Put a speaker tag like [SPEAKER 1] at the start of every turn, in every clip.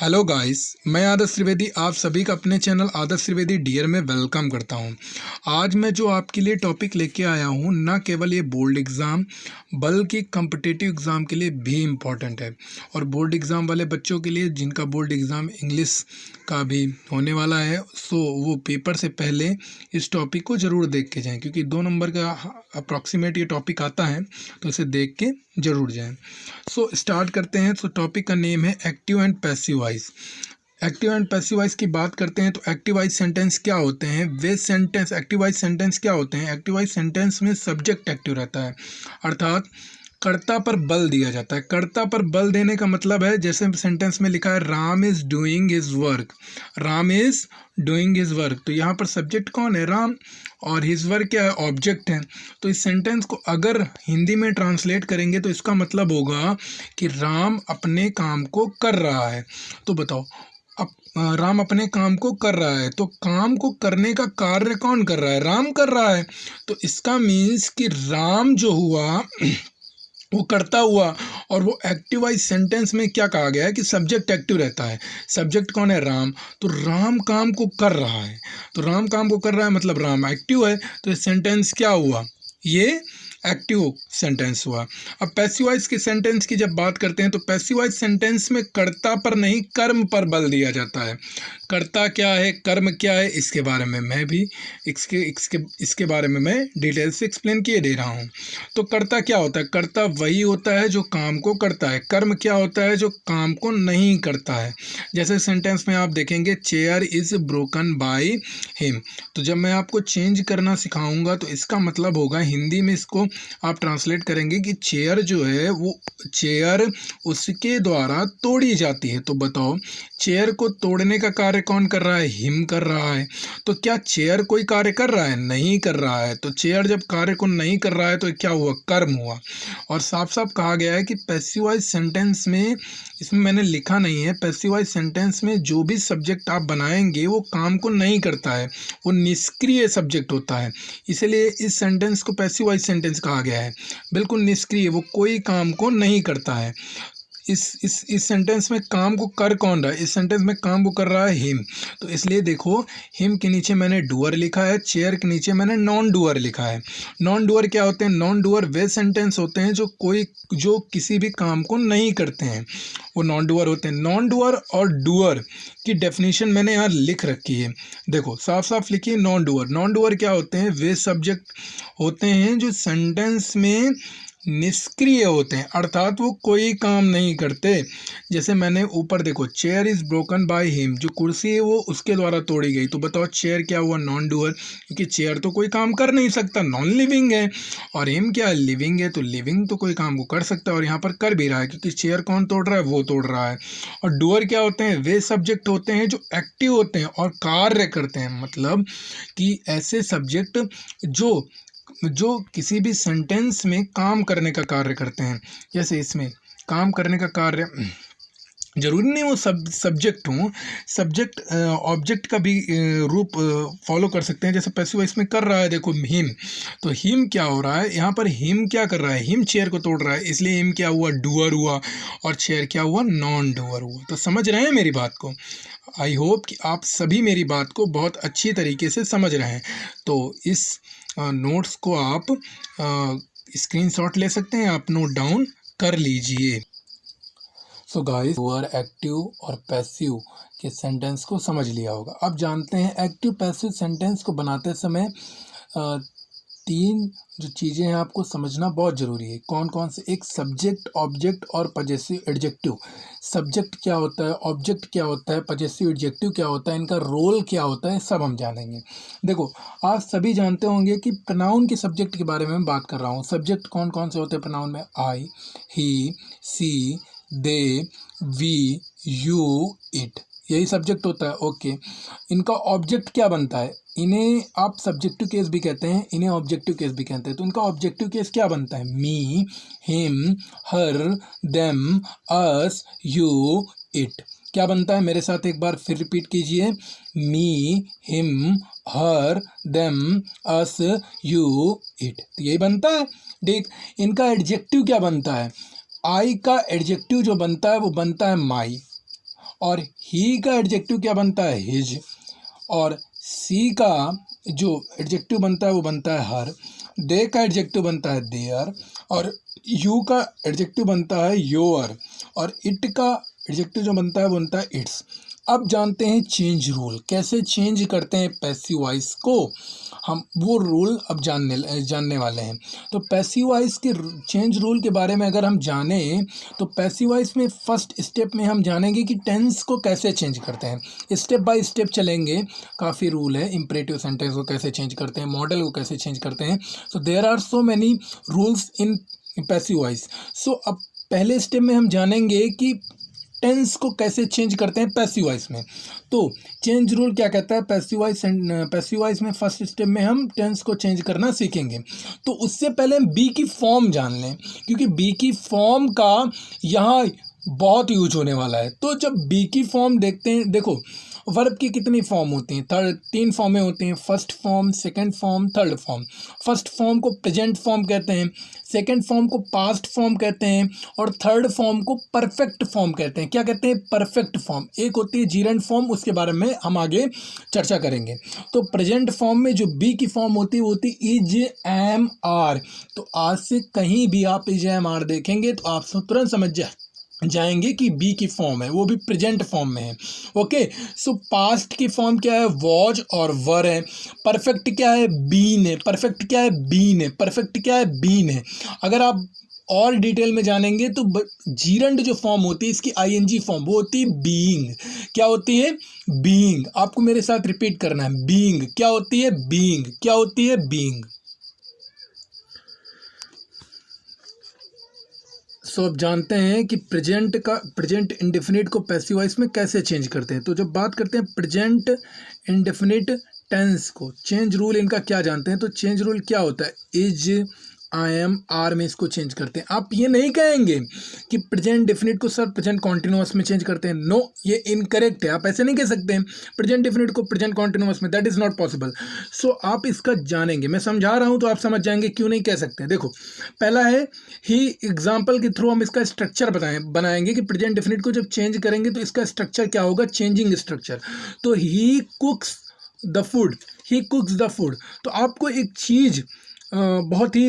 [SPEAKER 1] Hello guys, मैं आदर्श त्रिवेदी आप सभी का अपने चैनल आदर्श त्रिवेदी डियर में वेलकम करता हूं। आज मैं जो आपके लिए टॉपिक लेके आया हूं ना केवल ये बोर्ड एग्ज़ाम बल्कि कॉम्पिटिटिव एग्ज़ाम के लिए भी इम्पॉर्टेंट है। और बोर्ड एग्ज़ाम वाले बच्चों के लिए जिनका बोर्ड एग्ज़ाम इंग्लिश का भी होने वाला है, सो वो पेपर से पहले इस टॉपिक को ज़रूर देख के जाएँ, क्योंकि 2 नंबर का अप्रॉक्सीमेट ये टॉपिक आता है, तो इसे देख के ज़रूर जाएँ। सो स्टार्ट करते हैं। सो टॉपिक का नेम है active and passive voice. Active and passive voice की बात करते हैं तो एक्टिव वॉइस सेंटेंस क्या होते हैं, वे सेंटेंस एक्टिव वॉइस सेंटेंस क्या होते हैं। एक्टिव वॉइस सेंटेंस में सब्जेक्ट एक्टिव रहता है, अर्थात कर्ता पर बल दिया जाता है। कर्ता पर बल देने का मतलब है, जैसे सेंटेंस में लिखा है Ram is doing his work, Ram is doing his work, तो यहाँ पर सब्जेक्ट कौन है, राम, और हिज वर्क क्या है, ऑब्जेक्ट है। तो इस सेंटेंस को अगर हिंदी में ट्रांसलेट करेंगे तो इसका मतलब होगा कि राम अपने काम को कर रहा है। तो बताओ, अब राम अपने काम को कर रहा है, तो काम को करने का कार्य कौन कर रहा है, राम कर रहा है। तो इसका मीन्स कि राम जो हुआ वो करता हुआ, और वो एक्टिव वाइज सेंटेंस में क्या कहा गया है कि सब्जेक्ट एक्टिव रहता है। सब्जेक्ट कौन है, राम, तो राम काम को कर रहा है, तो राम काम को कर रहा है मतलब राम एक्टिव है। तो ये सेंटेंस क्या हुआ, ये एक्टिव सेंटेंस हुआ। अब पैसिव वॉइस के सेंटेंस की जब बात करते हैं तो पैसिव वॉइस सेंटेंस में कर्ता पर नहीं कर्म पर बल दिया जाता है। कर्ता क्या है, कर्म क्या है, इसके बारे में मैं भी इसके बारे में मैं डिटेल से एक्सप्लेन किए दे रहा हूँ। तो कर्ता क्या होता है, कर्ता वही होता है जो काम को करता है। कर्म क्या होता है, जो काम को नहीं करता है। जैसे सेंटेंस में आप देखेंगे chair is broken by him, तो जब मैं आपको चेंज करना सिखाऊंगा तो इसका मतलब होगा, हिंदी में इसको आप ट्रांसलेट करेंगे कि चेयर जो है वो चेयर उसके द्वारा तोड़ी जाती है। तो बताओ, चेयर को तोड़ने का कार्य कौन कर रहा है, हिम कर रहा है। तो क्या चेयर कोई कार्य कर रहा है, नहीं कर रहा है। तो चेयर जब कार्य को नहीं कर रहा है तो क्या हुआ, कर्म हुआ। और साफ साफ कहा गया है कि पैसिव वॉइस सेंटेंस में, इसमें मैंने लिखा नहीं है, पैसिव वॉइस सेंटेंस में जो भी सब्जेक्ट आप बनाएंगे वो काम को नहीं करता है, वो निष्क्रिय सब्जेक्ट होता है। इसलिए इस सेंटेंस को पैसिव वॉइस सेंटेंस कहा गया है। बिल्कुल निष्क्रिय, वो कोई काम को नहीं करता है। इस सेंटेंस में काम को कर कौन रहा है, इस सेंटेंस में काम को कर रहा है हिम। तो इसलिए देखो, हिम के नीचे मैंने डूअर लिखा है, चेयर के नीचे मैंने नॉन डूअर लिखा है। नॉन डूअर क्या होते हैं, नॉन डूअर वे सेंटेंस होते हैं जो किसी भी काम को नहीं करते हैं, वो नॉन डूअर होते हैं। नॉन डूअर और डूअर की डेफिनेशन मैंने यहाँ लिख रखी है, देखो साफ साफ लिखिए। नॉन डूअर, नॉन डूअर क्या होते हैं, वे सब्जेक्ट होते हैं जो सेंटेंस में निष्क्रिय होते हैं, अर्थात वो कोई काम नहीं करते। जैसे मैंने ऊपर देखो, chair is broken by him, जो कुर्सी है वो उसके द्वारा तोड़ी गई। तो बताओ चेयर क्या हुआ, नॉन डूअर, क्योंकि चेयर तो कोई काम कर नहीं सकता, नॉन लिविंग है। और हिम क्या है, लिविंग है, तो लिविंग तो कोई काम को कर सकता है, और यहाँ पर कर भी रहा है, क्योंकि चेयर कौन तोड़ रहा है, वो तोड़ रहा है। और डूअर क्या होते हैं, वे सब्जेक्ट होते हैं जो एक्टिव होते हैं और कार्य करते हैं, मतलब कि ऐसे सब्जेक्ट जो किसी भी सेंटेंस में काम करने का कार्य करते हैं। जैसे इसमें काम करने का कार्य, जरूरी नहीं वो सब्जेक्ट हो, सब्जेक्ट ऑब्जेक्ट का भी रूप फॉलो कर सकते हैं। जैसे पैसिव वॉइस में कर रहा है, देखो हिम, तो हिम क्या हो रहा है यहाँ पर, हिम क्या कर रहा है, हिम चेयर को तोड़ रहा है, इसलिए हिम क्या हुआ, डूअर हुआ, और चेयर क्या हुआ, नॉन डूअर हुआ। तो समझ रहे हैं मेरी बात को, आई होप कि आप सभी मेरी बात को बहुत अच्छी तरीके से समझ रहे हैं। तो इस नोट्स को आप स्क्रीनशॉट ले सकते हैं, आप नोट डाउन कर लीजिए। सो गाइस, डूअर, एक्टिव और पैसिव के सेंटेंस को समझ लिया होगा। अब जानते हैं एक्टिव पैसिव सेंटेंस को बनाते समय तीन जो चीज़ें हैं आपको समझना बहुत ज़रूरी है। कौन कौन से, एक सब्जेक्ट, ऑब्जेक्ट और पजेसिव एडजेक्टिव। सब्जेक्ट क्या होता है, ऑब्जेक्ट क्या होता है, पजेसिव एडजेक्टिव क्या होता है, इनका रोल क्या होता है, सब हम जानेंगे। देखो, आप सभी जानते होंगे कि प्रोनाउन के सब्जेक्ट के बारे में मैं बात कर रहा हूँ। सब्जेक्ट कौन कौन से होते हैं प्रोनाउन में, आई, ही, सी, दे, वी, यू, इट, यही सब्जेक्ट होता है। ओके, इनका ऑब्जेक्ट क्या बनता है, इन्हें आप सब्जेक्टिव केस भी कहते हैं, इन्हें ऑब्जेक्टिव केस भी कहते हैं। तो इनका ऑब्जेक्टिव केस क्या बनता है, me, him, her, them, us, you, it. क्या बनता है, मेरे साथ एक बार फिर रिपीट कीजिए, me, him, her, them, us, you, it, तो यही बनता है। देख, इनका एडजेक्टिव क्या बनता है, आई का एडजेक्टिव जो बनता है वो बनता है माई, और ही का एडजेक्टिव क्या बनता है, हिज, और सी का जो एडजेक्टिव बनता है वो बनता है हर, दे का एडजेक्टिव बनता है देयर, और यू का एडजेक्टिव बनता है योर, और इट का एडजेक्टिव जो बनता है वो बनता है इट्स। अब जानते हैं चेंज रूल, कैसे चेंज करते हैं पैसिव वॉइस को, हम वो रूल अब जानने वाले हैं। तो पैसिव वॉइस के चेंज रूल के बारे में अगर हम जानें तो पैसिव वॉइस में फर्स्ट स्टेप में हम जानेंगे कि टेंस को कैसे चेंज करते हैं। स्टेप बाय स्टेप चलेंगे, काफ़ी रूल है। इंपरेटिव सेंटेंस को कैसे चेंज करते हैं, मॉडल को कैसे चेंज करते हैं। So there are so many rules in passive voice. So अब पहले स्टेप में हम जानेंगे कि टेंस को कैसे चेंज करते हैं पैसिव वॉइस में। तो चेंज रूल क्या कहता है पैसिव वॉइस में फर्स्ट स्टेप में हम टेंस को चेंज करना सीखेंगे। तो उससे पहले हम बी की फॉर्म जान लें, क्योंकि बी की फॉर्म का यहाँ बहुत यूज होने वाला है। तो जब बी की फॉर्म देखते हैं, देखो वर्ब की कितनी फॉर्म होती हैं, तीन फॉर्में होती हैं, first form, second form, third form. First form को प्रेजेंट फॉर्म कहते हैं, सेकंड फॉर्म को पास्ट फॉर्म कहते हैं, और थर्ड फॉर्म को परफेक्ट फॉर्म कहते हैं। क्या कहते हैं, परफेक्ट फॉर्म। एक होती है जीरंड फॉर्म, उसके बारे में हम आगे चर्चा करेंगे। तो प्रेजेंट फॉर्म में जो बी की फॉर्म होती है वो होती है इज, एम, आर। तो आज से कहीं भी आप इज, एम, आर देखेंगे तो आप तुरंत समझ जाएंगे कि बी की फॉर्म है, वो भी प्रेजेंट फॉर्म में है। ओके, सो पास्ट की फॉर्म क्या है, वॉज और वर है। परफेक्ट क्या है, बीन है। परफेक्ट क्या है, बीन है। परफेक्ट क्या है, बीन है। अगर आप और डिटेल में जानेंगे तो जीरंड जो फॉर्म होती है इसकी आईएनजी फॉर्म, वो होती है बीइंग। क्या होती है, बीइंग। आपको मेरे साथ रिपीट करना है, बीइंग। क्या होती है, बीइंग। क्या होती है, बीइंग। सो अब जानते हैं कि प्रेजेंट इंडेफिनिट को पैसिव वॉइस में कैसे चेंज करते हैं। तो जब बात करते हैं प्रेजेंट इंडेफिनिट टेंस को, चेंज रूल इनका क्या जानते हैं। तो चेंज रूल क्या होता है, इज, आई एम, आर में इसको चेंज करते हैं। आप ये नहीं कहेंगे कि प्रेजेंट डेफिनेट को सर प्रेजेंट कॉन्टिन्यूअस में चेंज करते हैं। नो, ये इनकरेक्ट है। आप ऐसे नहीं कह सकते हैं प्रेजेंट डेफिनेट को प्रेजेंट कॉन्टिन्यूअस में, दैट इज़ नॉट पॉसिबल। सो आप इसका जानेंगे, मैं समझा रहा हूँ तो आप समझ जाएंगे क्यों नहीं कह सकते हैं। देखो, पहला है ही, एग्जाम्पल के थ्रू हम इसका स्ट्रक्चर बनाएंगे कि प्रेजेंट डेफिनेट को जब चेंज करेंगे तो इसका स्ट्रक्चर क्या होगा, चेंजिंग स्ट्रक्चर। तो he cooks the food, he cooks the food. तो आपको एक चीज़ बहुत ही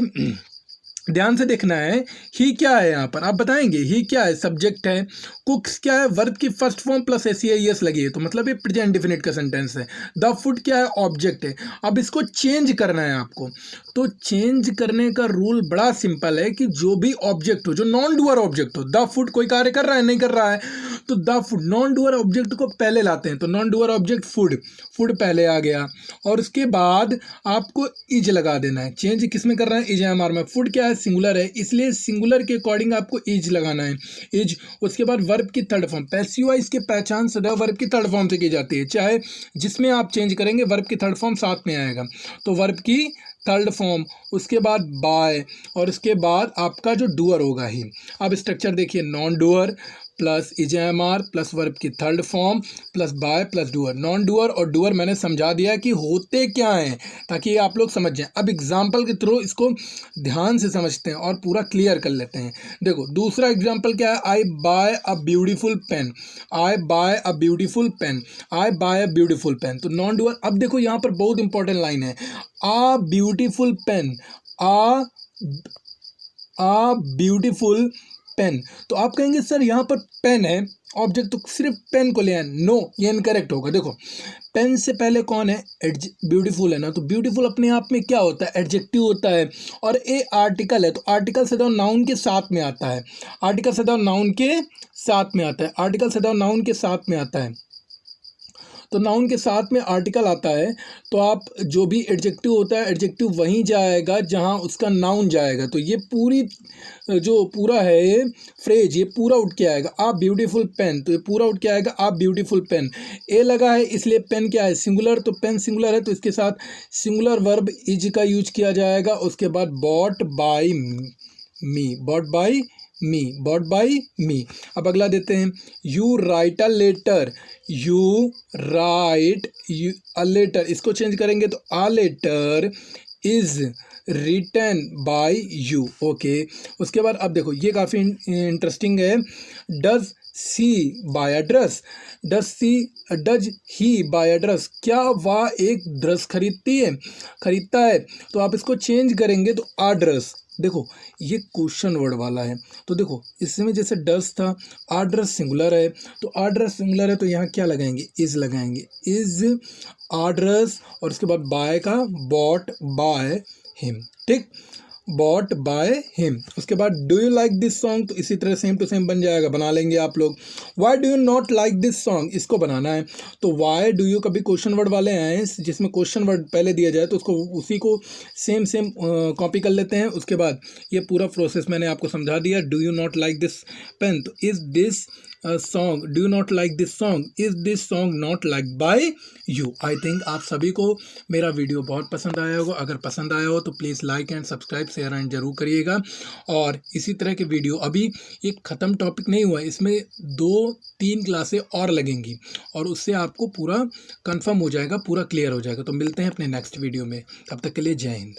[SPEAKER 1] ध्यान से देखना है, ही क्या है यहाँ पर आप बताएंगे। ही क्या है, सब्जेक्ट है। कुक्स क्या है, वर्ब की फर्स्ट फॉर्म प्लस एस लगी है, तो मतलब ये प्रेजेंट डेफिनेट का सेंटेंस है। द फूड क्या है, ऑब्जेक्ट है। अब इसको चेंज करना है आपको। तो चेंज करने का रूल बड़ा सिंपल है कि जो भी ऑब्जेक्ट हो, जो नॉन डूअर ऑब्जेक्ट हो, द फूड कोई कार्य कर रहा है, नहीं कर रहा है, तो the food, non doer object को पहले लाते हैं। तो non doer object food, food पहले आ गया, और उसके बाद आपको इज लगा देना है। चेंज किस में कर रहे हैं, इज एम आर में। फूड क्या है, सिंगुलर है, इसलिए सिंगुलर के अकॉर्डिंग आपको इज लगाना है, इज। उसके बाद वर्ब की थर्ड फॉर्म, पैसिव वॉइस की पहचान सदैव वर्ब की थर्ड फॉर्म से की जाती है, चाहे जिसमें आप चेंज करेंगे वर्ब की थर्ड फॉर्म साथ में आएगा। तो वर्ब की थर्ड फॉर्म, उसके बाद बाय, और उसके बाद आपका जो डूअर होगा ही। अब स्ट्रक्चर देखिए, non doer plus is am are plus verb की third form plus by plus doer. Non doer और डूअर मैंने समझा दिया कि होते क्या हैं, ताकि आप लोग समझ जाएं। अब एग्जाम्पल के थ्रू इसको ध्यान से समझते हैं और पूरा क्लियर कर लेते हैं। देखो, दूसरा एग्जाम्पल क्या है, I buy a beautiful pen, I buy a beautiful pen, I buy a beautiful pen. तो नॉन डूअर। अब देखो यहाँ पर बहुत इंपॉर्टेंट लाइन है, a beautiful pen, a beautiful pen. तो आप कहेंगे सर यहाँ पर पेन है ऑब्जेक्ट, तो सिर्फ पेन को ले आए। नो, ये इनकरेक्ट होगा। देखो, पेन से पहले कौन है, ब्यूटीफुल है ना। तो ब्यूटीफुल अपने आप में क्या होता है, एडजेक्टिव होता है, और ए आर्टिकल है। तो आर्टिकल सदैव नाउन के साथ में आता है, आर्टिकल सदैव नाउन के साथ में आता है, आर्टिकल सदैव नाउन के साथ में आता है। तो नाउन के साथ में आर्टिकल आता है, तो आप जो भी एडजेक्टिव होता है, एडजेक्टिव वहीं जाएगा जहां उसका नाउन जाएगा। तो ये पूरी जो पूरा है ये फ्रेज, ये पूरा उठ के आएगा, आप ब्यूटीफुल पेन। तो ये पूरा उठ के आएगा, आप ब्यूटीफुल पेन। ए लगा है इसलिए पेन क्या है, सिंगुलर। तो पेन सिंगुलर है, तो इसके साथ सिंगुलर वर्ब इज का यूज किया जाएगा। उसके बाद bought by me, bought by me, bought by me. अब अगला देते हैं, you write a letter, you write a letter. इसको चेंज करेंगे तो a letter is written by you. Okay, उसके बाद अब देखो, ये काफ़ी इंटरेस्टिंग है, does she buy a dress, does he buy a dress, क्या वह एक ड्रेस खरीदता है। तो आप इसको चेंज करेंगे तो आ ड्रेस। देखो ये क्वेश्चन वर्ड वाला है, तो देखो इसमें जैसे डस था, आ ड्रेस सिंगुलर है, तो आ ड्रेस सिंगुलर है तो यहाँ क्या लगाएंगे, इज लगाएंगे, इज आ ड्रेस, और उसके बाद बाय का बॉट बाय हिम, ठीक, बॉट बाय हिम। उसके बाद do you like this song, तो इसी तरह सेम टू सेम बन जाएगा, बना लेंगे आप लोग। Why do you not like this song, इसको बनाना है, तो वाई डू यू कभी क्वेश्चन वर्ड वाले आए जिसमें क्वेश्चन वर्ड पहले दिया जाए तो उसको उसी को सेम सेम कॉपी कर लेते हैं। उसके बाद ये पूरा प्रोसेस मैंने आपको समझा दिया। Do you not like this pen, तो is this song, do you not like this song, is this song not like by you. I think आप सभी को मेरा वीडियो बहुत पसंद आया होगा। अगर पसंद आया हो तो please like and subscribe share and जरूर करिएगा। और इसी तरह के वीडियो, अभी एक ख़त्म टॉपिक नहीं हुआ, इसमें 2-3 क्लासें और लगेंगी और उससे आपको पूरा कंफर्म हो जाएगा, पूरा क्लियर हो जाएगा। तो मिलते हैं अपने नेक्स्ट वीडियो में, तब तक के लिए जय हिंद।